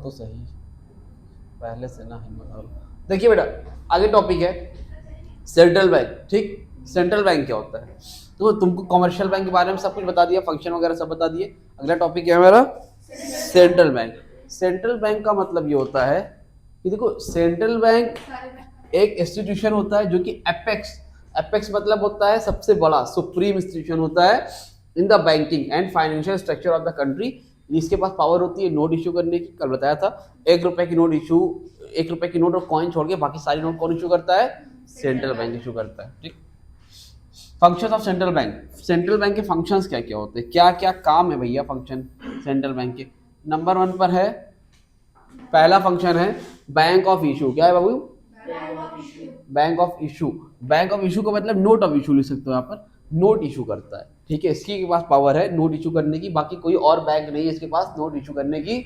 तो सही, पहले से ना हिम्मत हारो। देखिए बेटा, आगे टॉपिक है सेंट्रल बैंक। ठीक, सेंट्रल बैंक क्या होता है? तो तुमको कमर्शियल बैंक के बारे में सब कुछ बता दिया, फंक्शन वगैरह सब बता दिए। अगला टॉपिक है हमारा सेंट्रल बैंक। सेंट्रल बैंक का मतलब ये होता है कि देखो, सेंट्रल बैंक एक इंस्टीट्यूशन होता है जो कि एपेक्स, एपेक्स मतलब होता है सबसे बड़ा, सुप्रीम इंस्टीट्यूशन होता है in the banking and financial structure of the country. इसके पास पावर होती है नोट इशू करने की, कल बताया था। 1 रुपए की नोट इशू, 1 रुपए की नोट और कॉइन छोड़ के बाकी सारी नोट कौन इशू करता है? सेंट्रल बैंक इशू करता है। ठीक, function of central bank. Central bank के फंक्शंस क्या क्या होते हैं, क्या क्या काम है भैया फंक्शन सेंट्रल बैंक के? नंबर 1 पर है, पहला फंक्शन है बैंक ऑफ इशू। क्या है बाबू? Bank of issue. Bank of issue का मतलब नोट ऑफ इशू लिख सकते हो यहाँ पर, नोट इशू करता है। ठीक है, इसकी के पास पावर है नोट इशू करने की, बाकी कोई और बैंक नहीं है इसके पास नोट इशू करने की।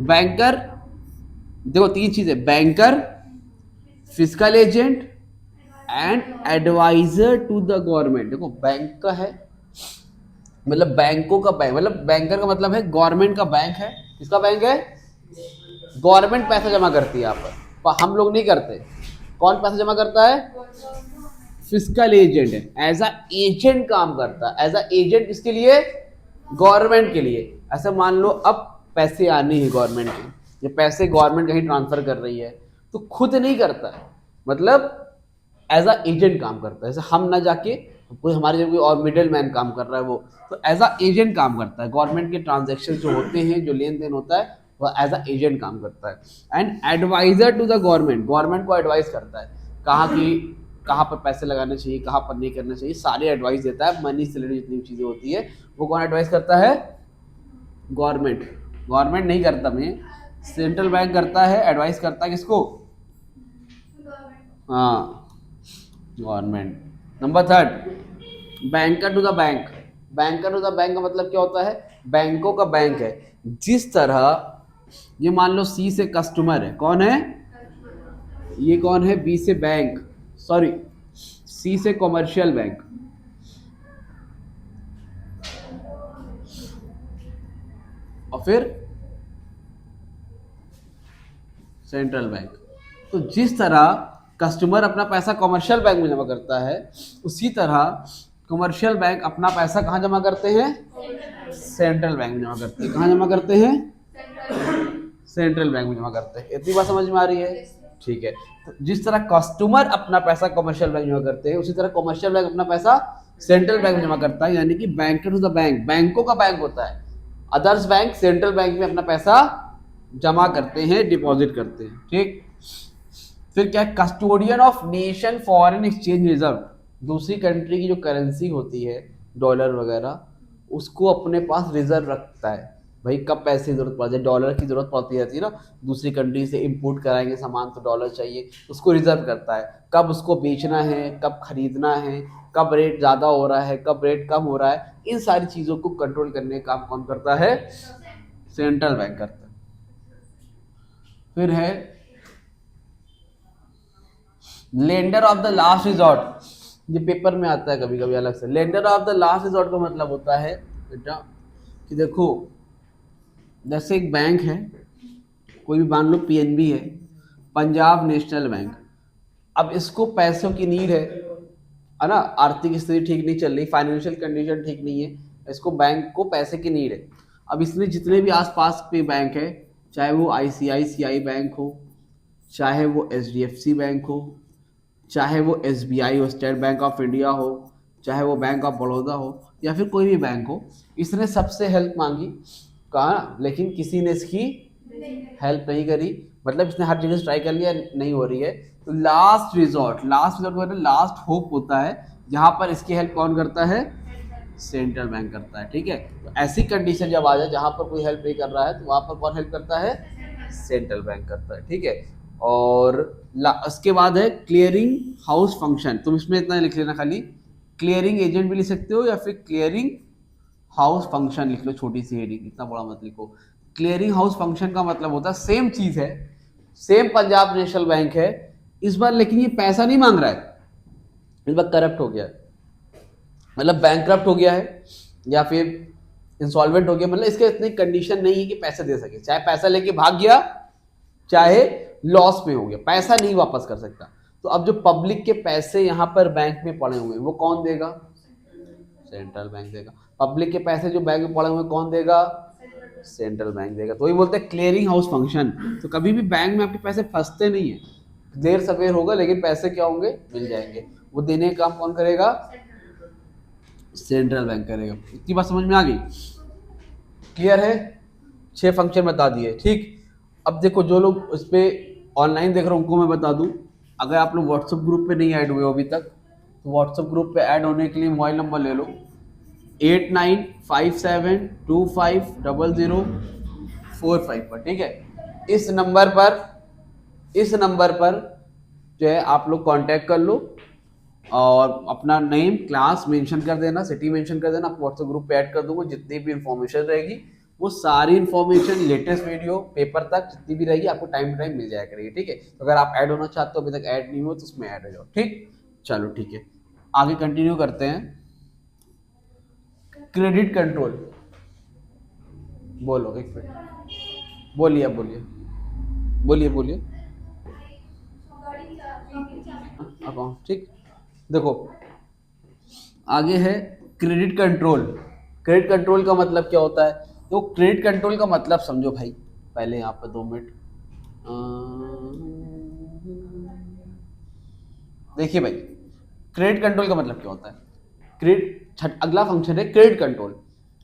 बैंकर, देखो 3 चीजें, banker, physical agent and adviser to the government. देखो बैंक का है मतलब बैंकों का बैंक, मतलब बैंकर का मतलब है गवर्नमेंट का बैंक है। किसका बैंक है? गवर्नमेंट पैसा जमा करती है यहाँ पर हम लोग नहीं करते। कौन पैसा जमा करता है? फिजिकल एजेंट है, एज अ एजेंट काम करता है। एज अ एजेंट किसके लिए? गवर्नमेंट के लिए। ऐसा मान लो अब पैसे आने हैं गवर्नमेंट के, ये पैसे गवर्नमेंट कहीं ट्रांसफर कर रही है, तो खुद नहीं करता है, मतलब एज अ एजेंट काम करता है। जैसे हम ना जाके, कोई हमारे जब कोई और मिडिल मैन काम कर रहा है, वो तो एज अ एजेंट काम करता है। गवर्नमेंट के ट्रांजेक्शन जो होते हैं, जो लेन देन होता है, वो एज अ एजेंट काम करता है। And adviser to the government, government को एडवाइस करता है कहाँ पर पैसे लगाने चाहिए, कहाँ पर नहीं करना चाहिए, सारे एडवाइस देता है। मनी से रिलेटेड जितनी चीजें होती है वो कौन एडवाइस करता है? गवर्नमेंट। गवर्नमेंट नहीं करता, मैं सेंट्रल बैंक करता है, एडवाइस करता है किसको? हाँ, government. Number 3, banker to the bank. Banker to the bank का मतलब क्या होता है? बैंकों का बैंक है। जिस तरह ये मान लो सी से कस्टमर है, कौन है ये? कौन है? बी से बैंक, सॉरी सी से कॉमर्शियल बैंक, और फिर सेंट्रल बैंक। तो जिस तरह कस्टमर अपना पैसा कॉमर्शियल बैंक में जमा करता है, उसी तरह कॉमर्शियल बैंक अपना पैसा कहाँ जमा करते हैं? सेंट्रल बैंक में जमा करते हैं। कहाँ जमा करते हैं? सेंट्रल बैंक में जमा करते हैं। इतनी बात समझ में आ रही है? ठीक है, तो जिस तरह कस्टमर अपना पैसा कॉमर्शियल बैंक में जमा करते हैं, उसी तरह कॉमर्शियल बैंक अपना पैसा सेंट्रल बैंक में जमा करता है। यानी कि बैंकर टू द बैंक, बैंकों का बैंक होता है। अदर्स बैंक सेंट्रल बैंक में अपना पैसा जमा करते हैं, डिपॉजिट करते हैं। ठीक, फिर क्या? Custodian of nation foreign exchange reserve. दूसरी कंट्री की जो करेंसी होती है, डॉलर वगैरह, उसको अपने पास रिजर्व रखता है। भाई कब पैसे की जरूरत पड़ जाए, डॉलर की जरूरत पड़ती रहती है ना, दूसरी कंट्री से इंपोर्ट कराएंगे सामान तो डॉलर चाहिए, उसको रिजर्व करता है। कब उसको बेचना है, कब खरीदना है, कब रेट ज़्यादा हो रहा है, कब रेट कम हो रहा है, इन सारी चीज़ों को कंट्रोल करने का काम कौन करता है? सेंट्रल बैंक करता है। फिर है lender of the last resort. ये पेपर में आता है कभी कभी अलग से। Lender of the last resort का मतलब होता है बेटा कि देखो, जैसे एक बैंक है, कोई भी मान लो पीएनबी है, पंजाब नेशनल बैंक। अब इसको पैसों की नीड है ना, आर्थिक स्थिति ठीक नहीं चल रही, फाइनेंशियल कंडीशन ठीक नहीं है, इसको बैंक को पैसे की नीड है। अब इसने जितने भी आसपास के बैंक है, चाहे वो आईसीआईसीआई बैंक हो, चाहे वो एचडीएफसी बैंक हो, चाहे वो एसबीआई हो, स्टेट बैंक ऑफ इंडिया हो, चाहे वो बैंक ऑफ बड़ौदा हो, या फिर कोई भी बैंक हो, इसने सबसे हेल्प मांगी, कहा, लेकिन किसी ने इसकी हेल्प नहीं करी। मतलब इसने हर जगह से ट्राई कर लिया, नहीं हो रही है। तो लास्ट रिजॉर्ट, लास्ट रिजॉर्ट मतलब लास्ट होप होता है, जहां पर इसकी हेल्प कौन करता है? सेंट्रल बैंक करता है। ठीक है, तो ऐसी कंडीशन जब आ जाए जहां पर कोई हेल्प नहीं कर रहा है, तो वहां पर कौन हेल्प करता है? सेंट्रल बैंक करता है। ठीक है, और उसके बाद है क्लियरिंग हाउस फंक्शन। तुम इसमें इतना लिख लेना, खाली क्लियरिंग एजेंट भी लिख सकते हो या फिर क्लियरिंग हाउस फंक्शन लिख लो, छोटी सी हेडिंग, इतना बड़ा मत लिखो। क्लियरिंग हाउस फंक्शन का मतलब होता है सेम चीज है, सेम पंजाब नेशनल बैंक है इस बार, लेकिन ये पैसा नहीं मांग रहा है, इस बार करप्ट हो गया है, मतलब बैंक करप्ट हो गया है, या फिर इंसॉल्वेंट हो गया मतलब इसके इतनी कंडीशन नहीं है कि पैसे दे सके, चाहे पैसा लेके भाग गया चाहे लॉस में हो गया, पैसा नहीं वापस कर सकता। तो अब जो पब्लिक के पैसे यहाँ पर बैंक में पड़े हुए हैं वो कौन देगा? सेंट्रल बैंक देगा। पब्लिक के पैसे जो बैंक में पड़े हुए हैं कौन देगा? सेंट्रल बैंक देगा। तो वही बोलते हैं क्लियरिंग हाउस फंक्शन। तो कभी भी बैंक में आपके पैसे फंसते नहीं है, देर सवेर होगा लेकिन पैसे क्या होंगे? मिल जाएंगे। वो देने का काम कौन करेगा? सेंट्रल बैंक करेगा। इतनी बात समझ में आ गई? क्लियर है? 6 फंक्शन बता दिए, ठीक। अब देखो जो लोग उस पर ऑनलाइन देख रहे हो उनको मैं बता दूं, अगर आप लोग व्हाट्सएप ग्रुप पे नहीं ऐड हुए हो अभी तक, तो व्हाट्सएप ग्रुप पे ऐड होने के लिए मोबाइल नंबर ले लो 8957250045 पर, ठीक है। इस नंबर पर जो है आप लोग कांटेक्ट कर लो और अपना नेम, क्लास मेंशन कर देना, सिटी मेंशन कर देना, आपको व्हाट्सएप ग्रुप पे ऐड कर दूंगा। जितनी भी इंफॉर्मेशन रहेगी वो सारी इंफॉर्मेशन, लेटेस्ट वीडियो, पेपर तक जितनी भी रहेगी आपको टाइम टू टाइम मिल जाया करेगी, ठीक है। तो अगर आप ऐड होना चाहते हो, अभी तक ऐड नहीं हो तो उसमें ऐड हो जाओ, ठीक। चलो ठीक है, आगे कंटिन्यू करते हैं। क्रेडिट कंट्रोल, बोलो एक मिनट, बोलिए अकाउंट, ठीक। देखो आगे है क्रेडिट कंट्रोल। क्रेडिट कंट्रोल का मतलब क्या होता है? तो क्रेडिट कंट्रोल का मतलब समझो भाई, पहले यहाँ पर 2 मिनट देखिए भाई, क्रेडिट कंट्रोल का मतलब क्या होता है? अगला फंक्शन है क्रेडिट कंट्रोल,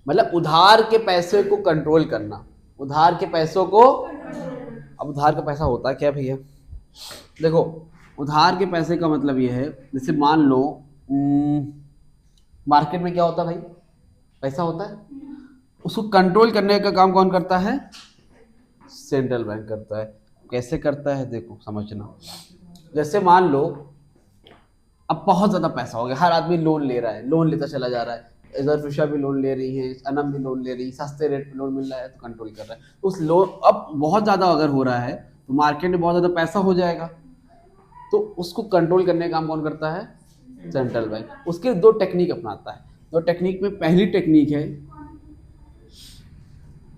मतलब उधार के पैसे को कंट्रोल करना। उधार के पैसों को, अब उधार का पैसा होता है क्या भैया? देखो उधार के पैसे का मतलब ये है, जैसे मान लो मार्केट में क्या होता है भाई? पैसा होता है, उसको कंट्रोल करने का काम कौन करता है? सेंट्रल बैंक करता है। कैसे करता है देखो समझना। जैसे मान लो अब बहुत ज्यादा पैसा हो गया, हर आदमी लोन ले रहा है, लोन लेता चला जा रहा है, इधर फिशा भी लोन ले रही है, अनम भी लोन ले रही है, सस्ते रेट पे लोन मिल रहा है तो कंट्रोल कर रहा है। उस लोन अब बहुत ज्यादा अगर हो रहा है तो मार्केट में बहुत ज्यादा पैसा हो जाएगा, तो उसको कंट्रोल करने का काम कौन करता है? Central bank. उसके 2 टेक्निक अपनाता है। 2 टेक्निक में पहली टेक्निक है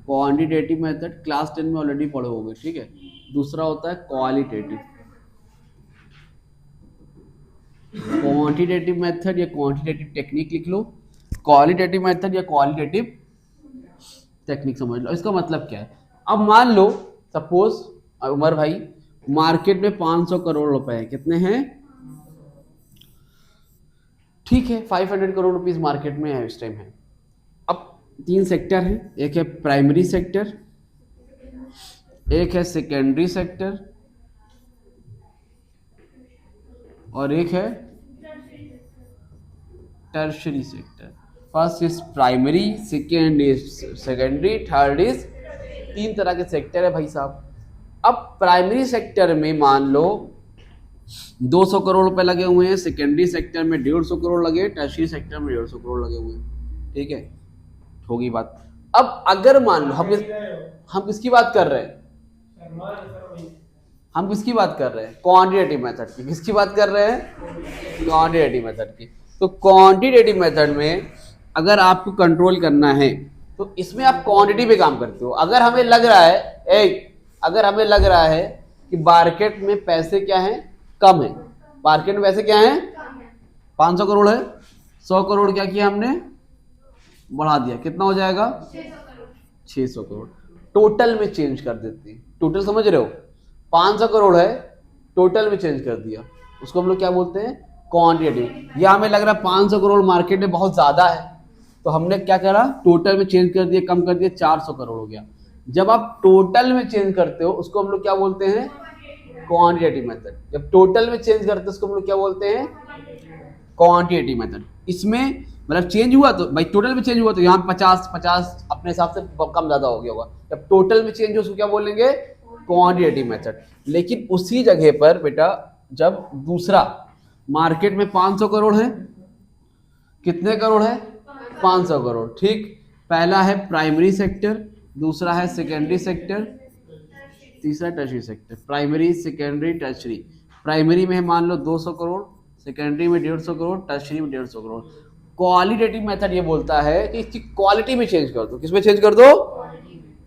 क्वांटिटेटिव मेथड, क्लास 10 में ऑलरेडी पढ़े होंगे, ठीक है। दूसरा होता है क्वालिटेटिव। क्वांटिटेटिव मेथड या क्वांटिटेटिव टेक्निक लिख लो, क्वालिटेटिव मेथड या क्वालिटेटिव टेक्निक समझ लो। इसका मतलब क्या है? अब मान लो सपोज उमर भाई, मार्केट में 500 करोड़ रुपए हैं, कितने हैं? ठीक है, 500 करोड़ रुपीस मार्केट में है इस टाइम है। अब 3 सेक्टर हैं, एक है प्राइमरी सेक्टर, एक है सेकेंडरी सेक्टर और एक है tertiary sector. First is primary, second is secondary, third is, 3 तरह के सेक्टर है भाई साहब। अब प्राइमरी सेक्टर में मान लो 200 करोड़ रुपए लगे हुए हैं, सेकेंडरी सेक्टर में 150 करोड़ लगे, टर्शरी सेक्टर में 150 करोड़ लगे हुए हैं, ठीक है, होगी बात। अब अगर मान लो हम किसकी बात कर रहे हैं? हम किसकी बात कर रहे हैं? क्वांटिटेटिव मेथड की। किसकी बात कर रहे हैं? क्वांटिटेटिव मेथड की। तो क्वांटिटेटिव मेथड में अगर आपको कंट्रोल करना है तो इसमें आप क्वांटिटी पे काम करते हो। अगर हमें लग रहा है कि मार्केट में पैसे क्या हैं? कम है। मार्केट में पैसे क्या हैं? 500 करोड़ है, 100 करोड़ क्या किया हमने? बढ़ा दिया, कितना हो जाएगा? 600 करोड़। टोटल में चेंज कर देते हैं। टोटल समझ रहे हो? 500 करोड़ है, टोटल में चेंज कर दिया, उसको हम लोग क्या बोलते हैं? क्वांटिटेटिव। या हमें लग रहा है 500 करोड़ मार्केट में बहुत ज्यादा है, तो हमने क्या करा? टोटल में चेंज कर दिया, कम कर दिया, 400 करोड़ हो गया। जब आप टोटल में चेंज करते हो उसको हम लोग क्या बोलते हैं? Quantitative method. जब टोटल में चेंज करते हैं उसको हम लोग क्या बोलते हैं? Quantitative method. इसमें मतलब चेंज हुआ तो भाई टोटल में चेंज हुआ तो यहाँ 50 अपने हिसाब से कम ज्यादा हो गया होगा। जब टोटल में चेंज हो उसको क्या बोलेंगे? Quantitative method. लेकिन उसी जगह पर बेटा जब दूसरा मार्केट में 500 करोड़ है, कितने करोड़ है? 500 करोड़, ठीक। पहला है प्राइमरी सेक्टर, दूसरा है सेकेंडरी सेक्टर, तीसरा tertiary sector. Primary, secondary, tertiary. Primary में मान लो 200 करोड़, सेकेंडरी में 150 करोड़, टर्शरी में 150 करोड़। क्वालिटेटिव मेथड ये बोलता है कि इसकी क्वालिटी में चेंज कर दो। किसमें चेंज कर दो?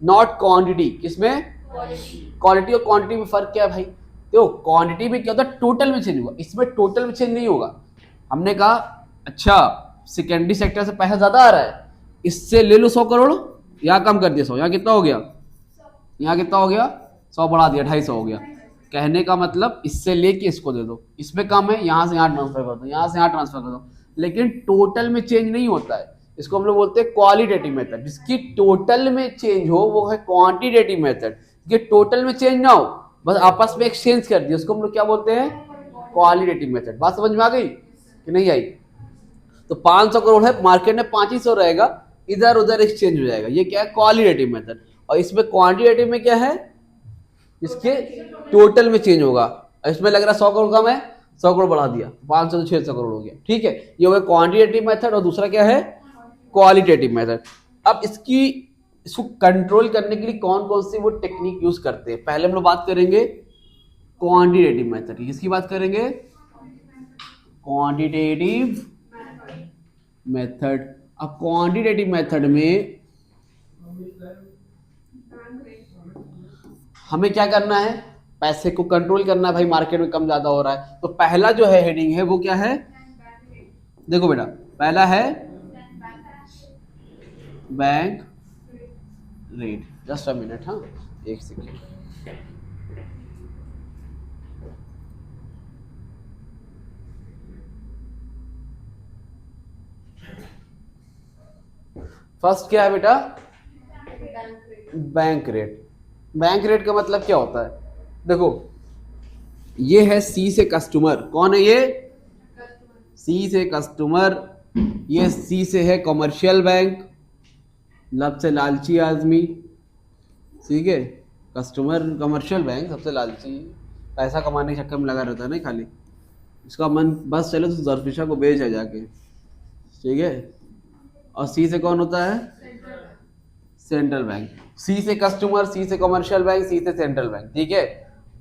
Not quantity. किसमें? क्वालिटी और क्वांटिटी में फर्क क्या है भाई? देखो क्वांटिटी में क्या होता है, टोटल में चेंज होगा, इसमें टोटल में चेंज नहीं होगा। हमने कहा अच्छा सेकेंडरी सेक्टर से पैसा ज्यादा आ रहा है, इससे ले लो 100 करोड़, यहाँ कम कर दिया 100, यहाँ कितना हो गया? यहाँ कितना हो गया? 100 बढ़ा दिया, 250 हो गया। कहने का मतलब इससे लेके इसको दे दो, इसमें कम है, यहाँ से यहाँ ट्रांसफर कर दो, यहाँ से यहाँ ट्रांसफर कर दो, लेकिन टोटल में चेंज नहीं होता है। इसको हम लोग बोलते हैं क्वालिटेटिव मेथड। जिसकी टोटल में चेंज हो वो है क्वांटिटेटिव मेथड। ये टोटल में चेंज ना हो, बस आपस में एक्सचेंज कर दिया, उसको हम लोग क्या बोलते हैं? Qualitative method. बात समझ में आ गई कि नहीं आई? तो 500 करोड़ है, मार्केट में 500 रहेगा, इधर उधर एक्सचेंज हो जाएगा, ये क्या है? Qualitative method. और इसमें क्वांटिटेटिव में क्या है? इसके टोटल में चेंज होगा। इसमें लग रहा है 100 करोड़ कम है, 100 करोड़ बढ़ा दिया, 500 से 600 करोड़ हो गया, ठीक है। ये हो गया क्वांटिटेटिव मेथड। और दूसरा क्या है? Qualitative method. अब इसको कंट्रोल करने के लिए कौन कौन सी वो टेक्निक यूज करते हैं? पहले हम लोग बात करेंगे क्वांटिटेटिव मेथड की। किसकी बात करेंगे? Quantitative method. अब क्वांटिटेटिव मेथड में हमें क्या करना है? पैसे को कंट्रोल करना है भाई, मार्केट में कम ज्यादा हो रहा है। तो पहला जो है हेडिंग है वो क्या है? देखो बेटा, पहला है bank rate. Just a minute, हाँ एक सेकेंड। फर्स्ट क्या है बेटा? Bank rate. बैंक रेट का मतलब क्या होता है? देखो ये है सी से कस्टमर। कौन है ये? सी से कस्टमर। ये सी से है कमर्शियल बैंक, लब से लालची आदमी, ठीक है। कस्टमर कमर्शियल बैंक सबसे लालची, पैसा कमाने के चक्कर में लगा रहता है ना खाली, इसका मन बस चले तो जरफिशा को बेच है जाके, ठीक है। और सी से कौन होता है? Central bank. सी से कस्टमर, सी से कमर्शियल बैंक, सी से सेंट्रल बैंक, ठीक है।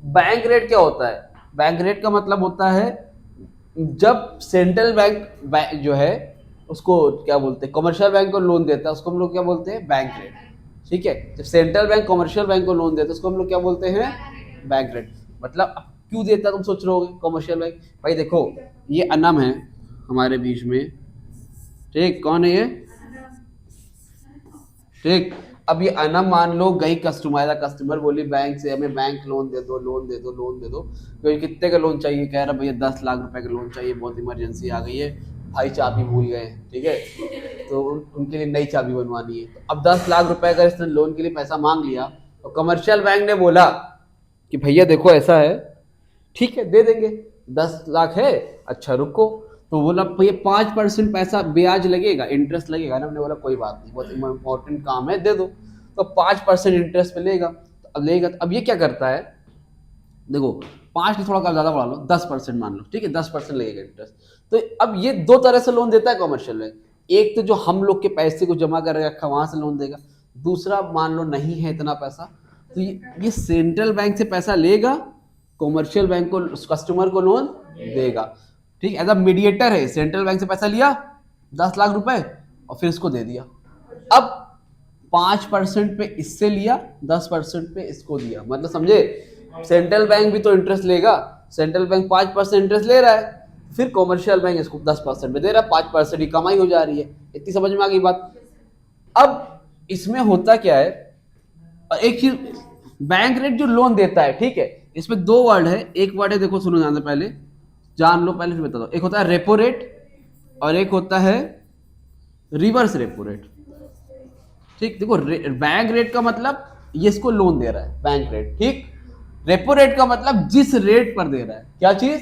बैंक रेट क्या होता है? बैंक रेट का मतलब होता है जब सेंट्रल बैंक जो है उसको क्या बोलते हैं? कमर्शियल बैंक को लोन देता है, उसको हम लोग क्या बोलते हैं? बैंक रेट, ठीक है। जब सेंट्रल बैंक कमर्शियल बैंक को लोन देता है उसको हम लोग क्या बोलते हैं? Bank rate. मतलब क्यों देता है तुम सोच रहे होगे कमर्शियल बैंक? भाई देखो ये अनम है हमारे बीच में, ठीक। कौन है ये? ठीक। अब ये अनम मान लो गई कस्टमर बोली बैंक से हमें बैंक लोन दे दो, लोन दे दो, लोन दे दो। तो कितने का लोन चाहिए? कह रहा भैया 10 लाख रुपए का लोन चाहिए, बहुत इमरजेंसी आ गई है, भाई चाबी भूल गए, ठीक है, तो उनके लिए नई चाबी बनवानी है। तो अब 10 लाख रुपए का इसने लोन के लिए पैसा मांग लिया, तो कमर्शियल बैंक ने बोला कि भैया देखो ऐसा है, ठीक है दे देंगे, 10 लाख है, अच्छा रुको। तो बोला भैया 5% पैसा ब्याज लगेगा, इंटरेस्ट लगेगा ना। हमने बोला कोई बात नहीं, बहुत इंपॉर्टेंट काम है, दे दो। तो 5% इंटरेस्ट पे लेगा। तो अब लेगा, तो अब ये क्या करता है? देखो 5 की थोड़ा ज्यादा बढ़ा लो, 10% मान लो, ठीक है, 10% लगेगा इंटरेस्ट। तो अब ये दो तरह से लोन देता है कमर्शियल बैंक। एक तो जो हम लोग के पैसे को जमा कर रखा वहां से लोन देगा। दूसरा मान लो नहीं है इतना पैसा, तो ये सेंट्रल बैंक से पैसा लेगा, कमर्शियल बैंक को, कस्टमर को लोन देगा, ठीक। एज अ मीडिएटर है, सेंट्रल बैंक से पैसा लिया 10 लाख रुपए और फिर इसको दे दिया। अब 5% पे इससे लिया, 10% पे इसको दिया, मतलब समझे? सेंट्रल बैंक भी तो इंटरेस्ट लेगा, सेंट्रल बैंक 5% इंटरेस्ट ले रहा है, फिर कमर्शियल बैंक इसको 10% पे दे रहा है, 5% की कमाई हो जा रही है। इतनी समझ में आ गई बात? अब इसमें होता क्या है, एक चीज, बैंक रेट जो लोन देता है, ठीक है, इसमें 2 वर्ड है। एक वर्ड है, देखो सुनो ध्यान से, पहले जान लो, पहले फिर बता दो। एक होता है रेपो रेट और एक होता है रिवर्स रेपो रेट, ठीक। देखो बैंक रेट का मतलब ये इसको लोन दे रहा है, बैंक रेट, ठीक। रेपो रेट का मतलब जिस रेट पर दे रहा है, क्या चीज?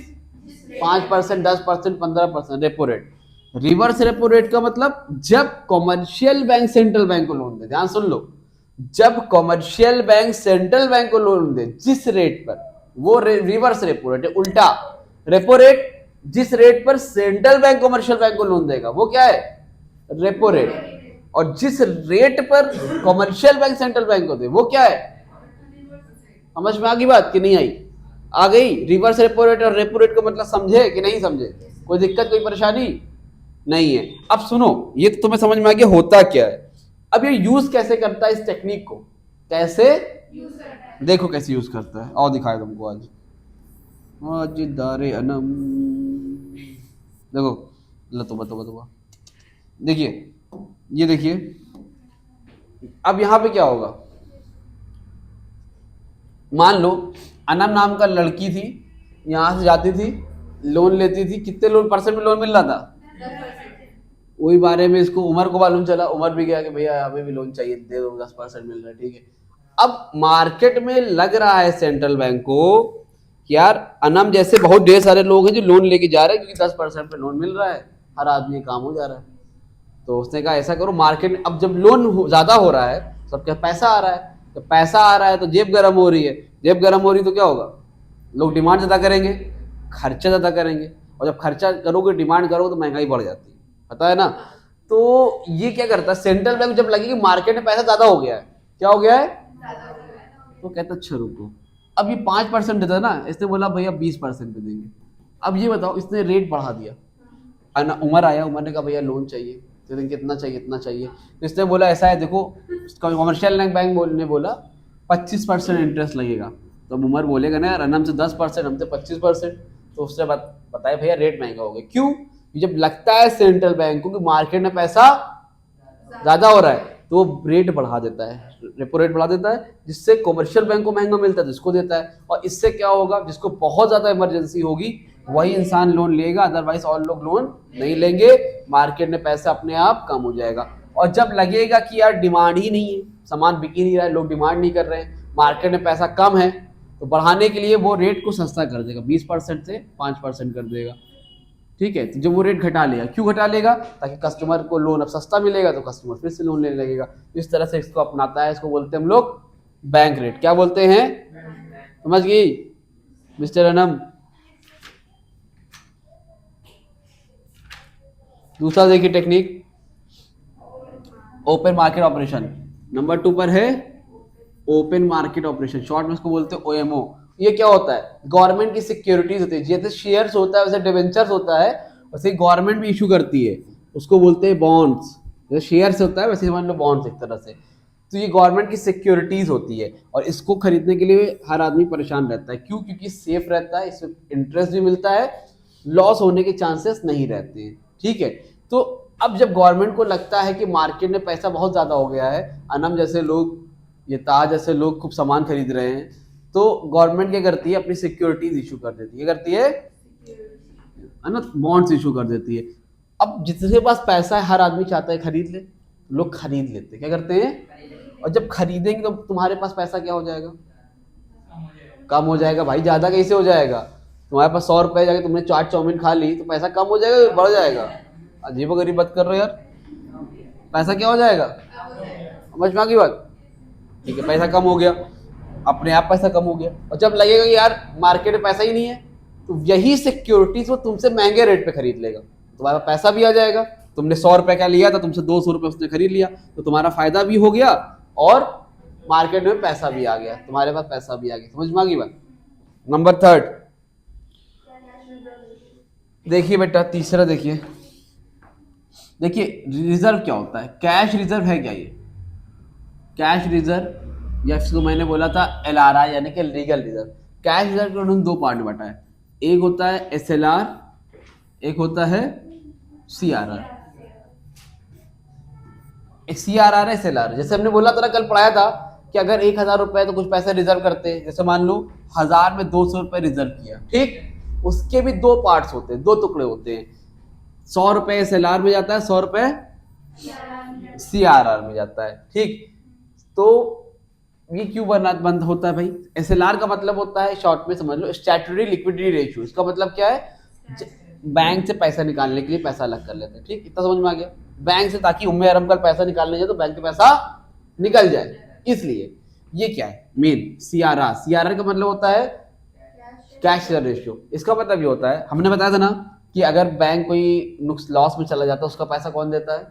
5%, 10%, 15%, repo rate. Reverse repo rate का मतलब जब कमर्शियल बैंक सेंट्रल बैंक को लोन दे, ध्यान सुन लो, जब कमर्शियल बैंक सेंट्रल बैंक को लोन दे जिस रेट पर, वो रिवर्स रेपो रेट है, उल्टा। रेपो रेट जिस रेट पर सेंट्रल बैंक कमर्शियल बैंक को लोन देगा वो क्या है? Repo rate. और जिस रेट पर कमर्शियल बैंक सेंट्रल बैंक को दे वो क्या है? समझ में आ गई बात कि नहीं आई? आ गई। रिवर्स रेपो रेट और रेपो रेट का मतलब समझे कि नहीं समझे? कोई दिक्कत, कोई परेशानी? नहीं है। अब सुनो, ये तो तुम्हें समझ में आ गया होता क्या है। अब ये यूज कैसे करता है इस टेक्निक को, कैसे देखो कैसे यूज करता है, और दिखाए तुमको आज दारे अनम। देखो लतुबा तुबा तुबा, देखिए ये देखिए। अब यहां पे क्या होगा, मान लो अनम नाम का लड़की थी, यहां से जाती थी, लोन लेती थी, कितने लोन परसेंट में लोन मिल रहा था, 10%। वही बारे में इसको उमर को मालूम चला, उमर भी गया कि भैया हमें भी लोन चाहिए, दे दो, 10% मिल रहा है, ठीक है। अब मार्केट में लग रहा है सेंट्रल बैंक को कि यार अनम जैसे बहुत ढेर सारे लोग हैं जो लोन लेके जा रहे हैं, क्योंकि 10% पे लोन मिल रहा है, हर आदमी काम हो जा रहा है। तो उसने कहा ऐसा करो मार्केट में, अब जब लोन ज्यादा हो रहा है, सबके पैसा आ रहा है, तो पैसा आ रहा है तो जेब गर्म हो रही है, जेब गर्म हो रही तो क्या होगा, लोग डिमांड ज्यादा करेंगे, खर्चा ज्यादा करेंगे, और जब खर्चा करोगे डिमांड करोगे तो महंगाई बढ़ जाती है, पता है ना। तो ये क्या करता है सेंट्रल बैंक, जब लगे कि मार्केट में पैसा ज्यादा हो गया है, क्या हो गया है, तो कहता अच्छा रुको, अब ये 5% देता है ना, इसने बोला भैया 20% पे देंगे। अब ये बताओ, इसने रेट बढ़ा दिया, उमर आया, उमर ने कहा भैया लोन चाहिए, तो कितना चाहिए, इतना चाहिए, तो इसने बोला ऐसा है देखो, कमर्शियल बैंक ने बोला 25% इंटरेस्ट लगेगा, तो अब उमर बोलेगा ना यार अनम से 10%, हमसे 25%, तो उससे बताया भैया रेट महंगा हो गया। क्यों, जब लगता है सेंट्रल बैंक को कि मार्केट में पैसा ज्यादा हो रहा है, तो वो रेट बढ़ा देता है, रेपो रेट बढ़ा देता है, जिससे कमर्शियल बैंक को महंगा मिलता है, जिसको देता है, और इससे क्या होगा, जिसको बहुत ज्यादा इमरजेंसी होगी वही इंसान लोन लेगा, अदरवाइज और लोग लोन नहीं लेंगे, मार्केट में पैसा अपने आप कम हो जाएगा। और जब लगेगा कि यार डिमांड ही नहीं है, सामान बिक ही नहीं रहा है, लोग डिमांड नहीं कर रहे हैं, मार्केट में पैसा कम है, तो बढ़ाने के लिए वो रेट को सस्ता कर देगा, 20% से 5% कर देगा, ठीक है। तो जब वो रेट घटा लेगा, क्यों घटा लेगा, ताकि कस्टमर को लोन अब सस्ता मिलेगा, तो कस्टमर फिर से लोन लेने लगेगा। इस तरह से इसको अपनाता है, इसको बोलते हैं हम लोग बैंक रेट। क्या बोलते हैं, समझ गई मिस्टर अनम। दूसरा देखिए technique, open market operation. Number 2 पर है ओपन मार्केट ऑपरेशन, शॉर्ट में इसको बोलते हैं ओएमओ। ये क्या होता है, गवर्नमेंट की सिक्योरिटीज होती है, जैसे शेयर्स होता है वैसे डिवेंचर्स होता है, वैसे गवर्नमेंट भी इशू करती है, उसको बोलते हैं बॉन्ड्स। जैसे शेयर्स होता है वैसे समझ लो बॉन्ड्स एक तरह से। तो ये गवर्नमेंट की सिक्योरिटीज होती है, और इसको खरीदने के लिए हर आदमी परेशान रहता है। क्यों, क्योंकि सेफ रहता है, इसमें इंटरेस्ट भी मिलता है, लॉस होने के चांसेस नहीं रहते हैं, ठीक है। तो अब जब गवर्नमेंट को लगता है कि मार्केट में पैसा बहुत ज्यादा हो गया है, अनम जैसे लोग, ये ताज जैसे लोग खूब सामान खरीद रहे हैं, तो गवर्नमेंट क्या करती है, अपनी सिक्योरिटीज इशू कर देती है, क्या करती है ना, बॉन्ड्स इशू कर देती है। अब जिसके पास पैसा है, हर आदमी चाहता है खरीद ले, लोग खरीद लेते हैं, क्या करते हैं, और जब खरीदेंगे तो तुम्हारे पास पैसा क्या हो जाएगा, कम हो जाएगा। भाई ज्यादा कैसे हो जाएगा, तुम्हारे पास 100 रुपए जाके तुमने चाट चाउमीन खा ली, तो पैसा कम हो जाएगा, बढ़ जाएगा, अजीब गरीब बात कर रहे हो यार, पैसा क्या हो जाएगा, समझ में आ गई बात, ठीक है, पैसा कम हो गया, अपने आप पैसा कम हो गया। और जब लगेगा कि यार मार्केट में पैसा ही नहीं है, तो यही सिक्योरिटीज वो तुमसे महंगे रेट पे खरीद लेगा, तुम्हारा पैसा भी आ जाएगा, तुमने 100 रुपए का लिया था, तुमसे 200 रुपए उसने खरीद लिया, तो तुम्हारा फायदा भी हो गया और मार्केट में पैसा भी आ गया, तुम्हारे पास पैसा भी आ गया, समझ में आ गई बात। नंबर 3 देखिए बेटा, तीसरा देखिए, देखिए रिजर्व क्या होता है, कैश रिजर्व है क्या, ये कैश रिजर्व, या इसको मैंने बोला था एलआरआई यानी कि लीगल रिजर्व। कैश रिजर्व को उन्होंने 2 पार्ट में बांटा है, एक होता है एसएलआर, एक होता है सीआरआर। सीआरआर एसएलआर, जैसे हमने बोला था ना, कल पढ़ाया था कि अगर 1000 रुपए तो कुछ पैसा रिजर्व करते हैं, जैसे मान लो 1000 में 200 रुपए रिजर्व किया, ठीक, उसके भी 2 पार्ट्स होते हैं, 2 टुकड़े होते हैं, 100 रुपए एसएलआर में जाता है, 100 रुपए सीआरआर में जाता है, ठीक। तो ये क्यों बंद होता है भाई, एसएलआर का मतलब होता है, शॉर्ट में समझ लो, स्टैट्यूटरी लिक्विडिटी रेशियो। इसका मतलब क्या है, बैंक से पैसा निकालने के लिए पैसा अलग कर लेते हैं, ठीक, इतना समझ में आ गया, बैंक से, ताकि उम्मे अरम कल पैसा निकालने जाए तो बैंक से पैसा निकल जाए, इसलिए ये क्या है मेन सीआरआर। सीआरआर का मतलब होता है कैश रेशियो। इसका मतलब ये होता है, हमने बताया था ना कि अगर बैंक कोई लॉस में चला जाता है, उसका पैसा कौन देता है,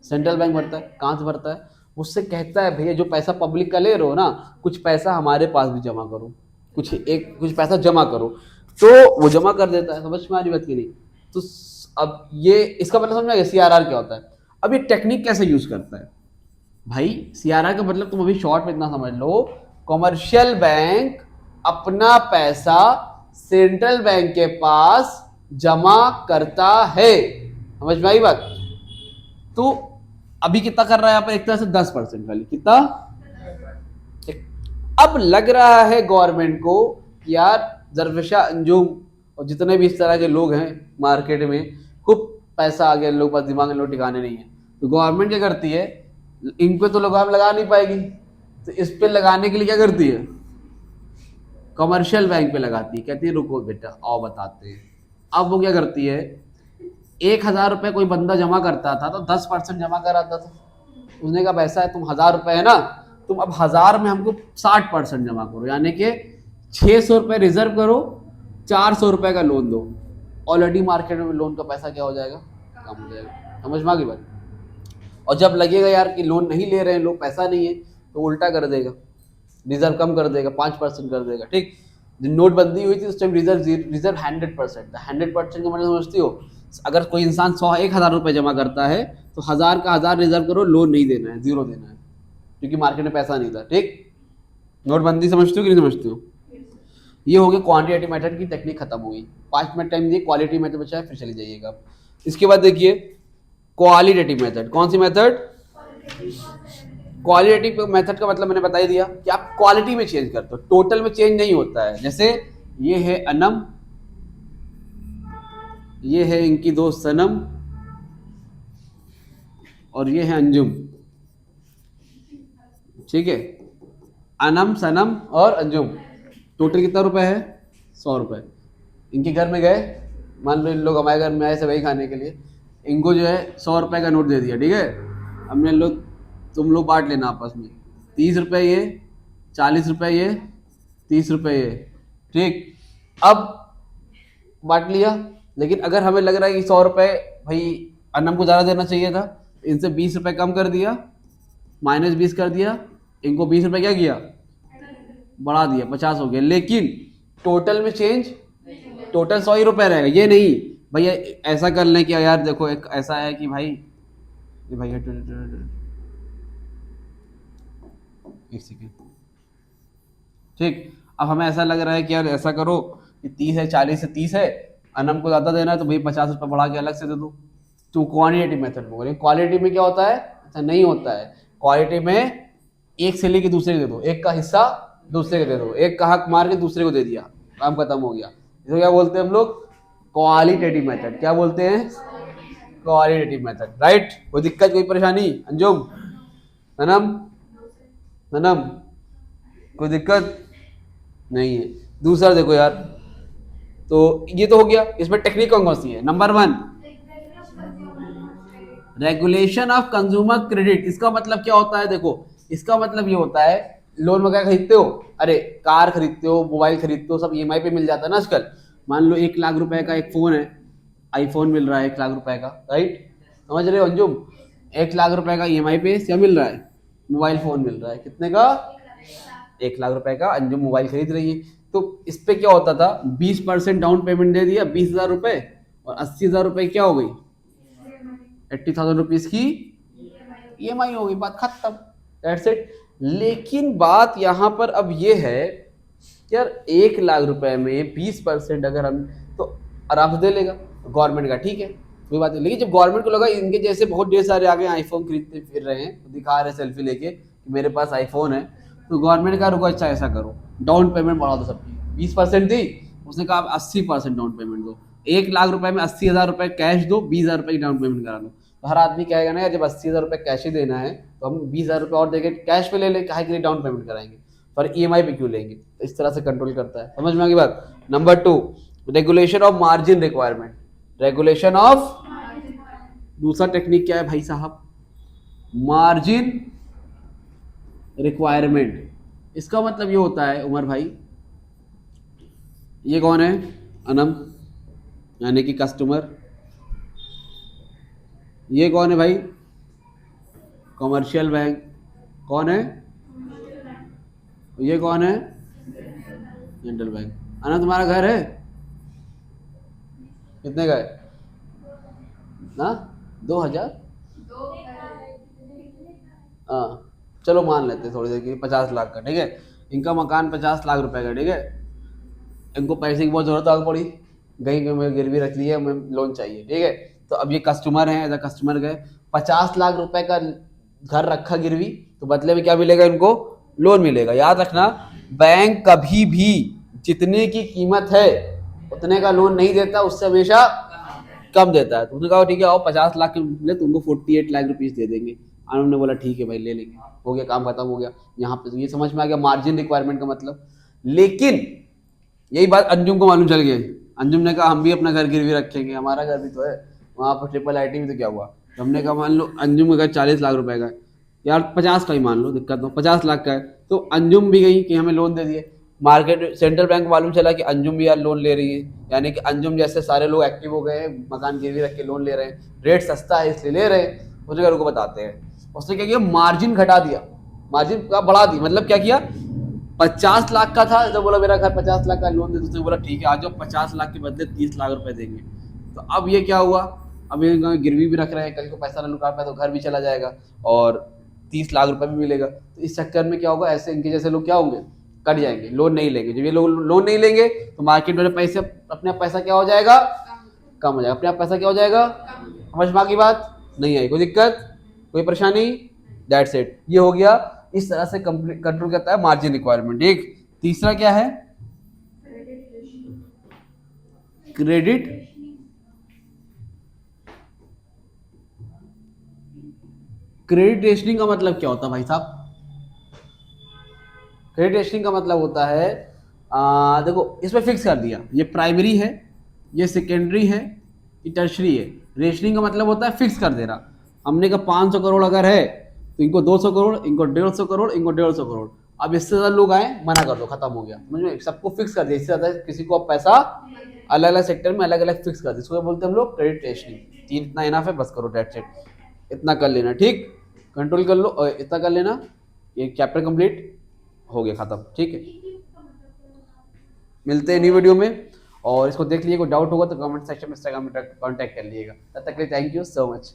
सेंट्रल बैंक भरता है। कहाँ से भरता है, उससे कहता है भैया जो पैसा पब्लिक का ले रहे हो ना, कुछ पैसा हमारे पास भी जमा करो, कुछ पैसा जमा करो, तो वो जमा कर देता है, समझ में आ रही बात की नहीं। तो अब ये इसका मतलब समझ में आ गया सीआरआर क्या होता है। अब ये टेक्निक कैसे यूज करता है भाई, सीआरआर का मतलब तुम अभी शॉर्ट में इतना समझ लो, कॉमर्शियल बैंक अपना पैसा सेंट्रल बैंक के पास जमा करता है, समझ में आई बात। तो अभी कितना कर रहा है यहाँ पर, एक तरह से 10% खाली, कितना, अब लग रहा है गवर्नमेंट को कि यार जरफिशा अंजुम और जितने भी इस तरह के लोग हैं मार्केट में, खूब पैसा आ गया, लोग पास दिमाग में लोग ठिकाने नहीं है, तो गवर्नमेंट क्या करती है, इन पे तो लगाम लगा नहीं पाएगी, तो इस पे लगाने के लिए क्या करती है, कमर्शियल बैंक पे लगाती है, कहती है रुको बेटा आओ बताते हैं। अब वो क्या करती है, 1,000 रुपये कोई बंदा जमा करता था तो 10% जमा कराता था, उसने कहा पैसा है तुम 1,000 रुपये है ना, तुम अब 1,000 में हमको 60% जमा करो, यानी कि 600 रुपये रिजर्व करो, 400 रुपये का लोन दो, ऑलरेडी मार्केट में लोन का पैसा क्या हो जाएगा, कम हो जाएगा, समझ में आ गई बात। और जब लगेगा यार कि लोन नहीं ले रहे हैं लोग, पैसा नहीं है, तो उल्टा कर देगा, रिजर्व कम कर देगा, 5% कर देगा, ठीक। जब नोटबंदी हुई थी उस टाइम रिजर्व 100%, 100% का मतलब समझती हो, अगर कोई इंसान 1,000 रुपये जमा करता है तो 1,000 का 1,000 रिजर्व करो, लोन नहीं देना है, जीरो देना है, क्योंकि मार्केट में पैसा नहीं था, ठीक। नोटबंदी समझते हो कि नहीं समझते हो। ये हो गया क्वांटिटेटिव मेथड की टेक्निक, खत्म हो गई। 5 मिनट टाइम दिए, क्वालिटी मेथड बचा है, फिर चली जाइएगा। इसके बाद देखिए क्वालिटेटिव मेथड, कौन सी मेथड, क्वालिटेटिव मेथड का मतलब मैंने बता ही दिया कि आप क्वालिटी में चेंज करते हो, टोटल में चेंज नहीं होता है। जैसे ये है अनम, ये है इनकी दोस्त सनम, और ये है अंजुम, ठीक है, अनम सनम और अंजुम, टोटल कितना रुपए है, 100 रुपये। इनके घर में गए, मान लो इन लोग हमारे घर में आए सेवई खाने के लिए, इनको जो है 100 रुपये का नोट दे दिया, ठीक है, हमने लोग तुम लोग बांट लेना आपस में, 30 रुपये ये, 40 रुपये ये, 30 रुपये ये, ठीक। अब बांट लिया, लेकिन अगर हमें लग रहा है कि 100 रुपये भाई अनम को ज़्यादा देना चाहिए था, इनसे 20 रुपये कम कर दिया, -20 कर दिया, इनको 20 रुपये क्या किया, बढ़ा दिया, 50 हो गया, लेकिन टोटल में चेंज, टोटल 100 ही रुपये रहेगा। ये नहीं भैया ऐसा कर लें कि यार देखो एक ऐसा है कि भाई ये भैया एक सेकेंड, ठीक, अब हमें ऐसा लग रहा है कि यार ऐसा करो कि 30 है, 40 से 30 है, अनम को ज़्यादा देना है तो भाई 50 रुपये बढ़ा के अलग से दे दो, तो क्वांटिटेटिव मेथड में बोले। क्वालिटी में क्या होता है, ऐसा नहीं होता है, क्वालिटी में एक से लेके दूसरे को दे दो, एक का हिस्सा दूसरे को दे दो, एक का हक मार के दूसरे को दे दिया, काम खत्म हो गया। इसको क्या बोलते हैं हम लोग, क्वालिटेटिव मेथड। क्या बोलते हैं, क्वालिटेटिव मेथड, राइट। कोई दिक्कत, कोई परेशानी, अंजुम सनम सनम, कोई दिक्कत नहीं है। दूसरा देखो यार, तो ये तो हो गया, इसमें टेक्निक कौन कौन सी है। Number 1 regulation of consumer credit. इसका मतलब क्या होता है, देखो इसका मतलब ये होता है, लोन वगैरह खरीदते हो, अरे कार खरीदते हो, मोबाइल खरीदते हो, सब ईएमआई पे मिल जाता है ना आजकल। मान लो 1 लाख रुपए का एक फोन है, आईफोन मिल रहा है 1 लाख रुपए का, राइट, समझ रहे हो अंजुम, 1 लाख रुपए का ईएमआई पे क्या मिल रहा है, मोबाइल फोन मिल रहा है, कितने का, 1 लाख रुपए का अंजुम मोबाइल खरीद रही है। तो इस पे क्या होता था, 20% डाउन पेमेंट दे दिया, 20,000 रुपए, और 80,000 रुपए क्या हो गई, 80,000 रुपीज की ईएमआई हो गई, बात खत्म, दैट्स इट। लेकिन बात यहाँ पर अब ये है यार 1 लाख रुपए में 20% अगर हम, तो आराम से दे लेगा गवर्नमेंट का, ठीक है कोई बात नहीं। लेकिन जब गवर्नमेंट को लगा इनके जैसे बहुत ढेर सारे आगे आईफोन खरीदते फिर रहे हैं, दिखा रहे सेल्फी लेके कि मेरे पास आईफोन है, तो गवर्नमेंट का रुको अच्छा ऐसा करो, डाउन पेमेंट बढ़ा दो सबकी, 20% थी, उसने कहा 80% डाउन पेमेंट दो, 1 लाख रुपए में 80,000 रुपए कैश दो, 20,000 रुपए की डाउन पेमेंट करा दो। तो हर आदमी कहेगा ना यार जब 80,000 रुपए कैश ही देना है तो हम 20,000 रुपए और देके कैश पे ले ले, काहे के लिए डाउन पेमेंट कराएंगे, पर ईएमआई पे क्यों लेंगे। तो इस तरह से कंट्रोल करता है, समझ में आ गई बात। Number 2 regulation of margin requirement, regulation of, दूसरा टेक्निक क्या है भाई साहब, मार्जिन रिक्वायरमेंट। इसका मतलब ये होता है उमर भाई, ये कौन है, अनम यानी कि कस्टमर, ये कौन है भाई, कमर्शियल बैंक, कौन है, ये कौन है, सेंट्रल बैंक। अनम तुम्हारा घर है, कितने का है, ना 2000, हाँ चलो मान लेते हैं थोड़ी देर की 50 लाख का, ठीक है। इनका मकान 50 लाख रुपए का, ठीक है। इनको पैसे की बहुत जरूरत आ पड़ी, कहीं पे मैं गिरवी रख ली है, मैं लोन चाहिए, ठीक है। तो अब ये कस्टमर है, एज अ कस्टमर गए, 50 लाख रुपए का घर रखा गिरवी, तो बदले में क्या मिलेगा इनको? लोन मिलेगा। याद रखना, बैंक कभी भी जितने की कीमत है उतने का लोन नहीं देता, उससे हमेशा कम देता है। तो उसने कहा ठीक है आओ 50 लाख के मिले, तुमको 48 लाख रुपीज दे देंगे। आनंद ने बोला ठीक है भाई ले लेंगे, हो गया काम खत्म हो गया। यहाँ पे तो ये समझ में आ गया मार्जिन रिक्वायरमेंट का मतलब। लेकिन यही बात अंजुम को मालूम चल गई। अंजुम ने कहा हम भी अपना घर गिरवी रखेंगे, हमारा घर भी तो है वहाँ पर ट्रिपल आईटी में, तो क्या हुआ। तो हमने कहा मान लो अंजुम का घर 40 लाख रुपए का है, यार 50 का ही मान लो, दिक्कत हो 50 लाख का है। तो अंजुम भी गई कि हमें लोन दे दिए। मार्केट सेंट्रल बैंक मालूम चला कि अंजुम भी यार लोन ले रही है, यानी कि अंजुम जैसे सारे लोग एक्टिव हो गए हैं, मकान गिरवी रख के लोन ले रहे हैं, रेट सस्ता है इसलिए ले रहे हैं। उसने घर को बताते हैं, उसने क्या किया मार्जिन घटा दिया, मार्जिन का बढ़ा दी। मतलब क्या किया, 50 लाख का था तो बोला मेरा घर 50 लाख का लोन दे, तो उसने बोला ठीक है आ जाओ 50 लाख के बदले 30 लाख रुपए देंगे। तो अब ये क्या हुआ, अब ये गिरवी भी रख रहे हैं, कल को पैसा ना लुटा पाए तो घर भी चला जाएगा और 30 लाख रुपए भी मिलेगा। तो इस चक्कर में क्या होगा, ऐसे इनके जैसे लोग क्या होंगे, कट जाएंगे, लोन नहीं लेंगे। जब ये लोग लोन नहीं लेंगे तो मार्केट में पैसे अपने आप पैसा क्या हो जाएगा, कम हो जाएगा, अपने आप पैसा क्या हो जाएगा। समझ में आ गई बात, नहीं आई कोई दिक्कत, कोई परेशानी, दैट्स इट। ये हो गया, इस तरह से कंट्रोल करता है मार्जिन रिक्वायरमेंट। एक तीसरा क्या है, क्रेडिट क्रेडिट रेशनिंग का मतलब क्या होता है भाई साहब। क्रेडिट रेशनिंग का मतलब होता है देखो इसमें फिक्स कर दिया, ये प्राइमरी है, ये सेकेंडरी है, ये टर्शरी है। रेशनिंग का मतलब होता है फिक्स कर देना। हमने कहा 500 करोड़ अगर है तो इनको 200 करोड़, इनको 150 करोड़, इनको 150 करोड़। अब इससे ज्यादा लोग आए मना कर दो, खत्म हो गया, समझ में, सबको फिक्स कर दिया। इससे ज्यादा किसी को अब पैसा अलग अलग सेक्टर में अलग अलग फिक्स कर दिया, इसको बोलते हैं हम लोग क्रेडिट रेशनिंग। तीन इतना इनफ है, बस करो, दैट्स इट, इतना कर लेना, ठीक, कंट्रोल कर लो, इतना कर लेना, ये चैप्टर कंप्लीट हो गया, खत्म, ठीक है। मिलते हैं न्यू वीडियो में, और इसको देख लीजिए, कोई डाउट होगा तो कमेंट सेक्शन में इंस्टाग्राम में कांटेक्ट कर लीजिएगा। तब तक के लिए थैंक यू सो मच।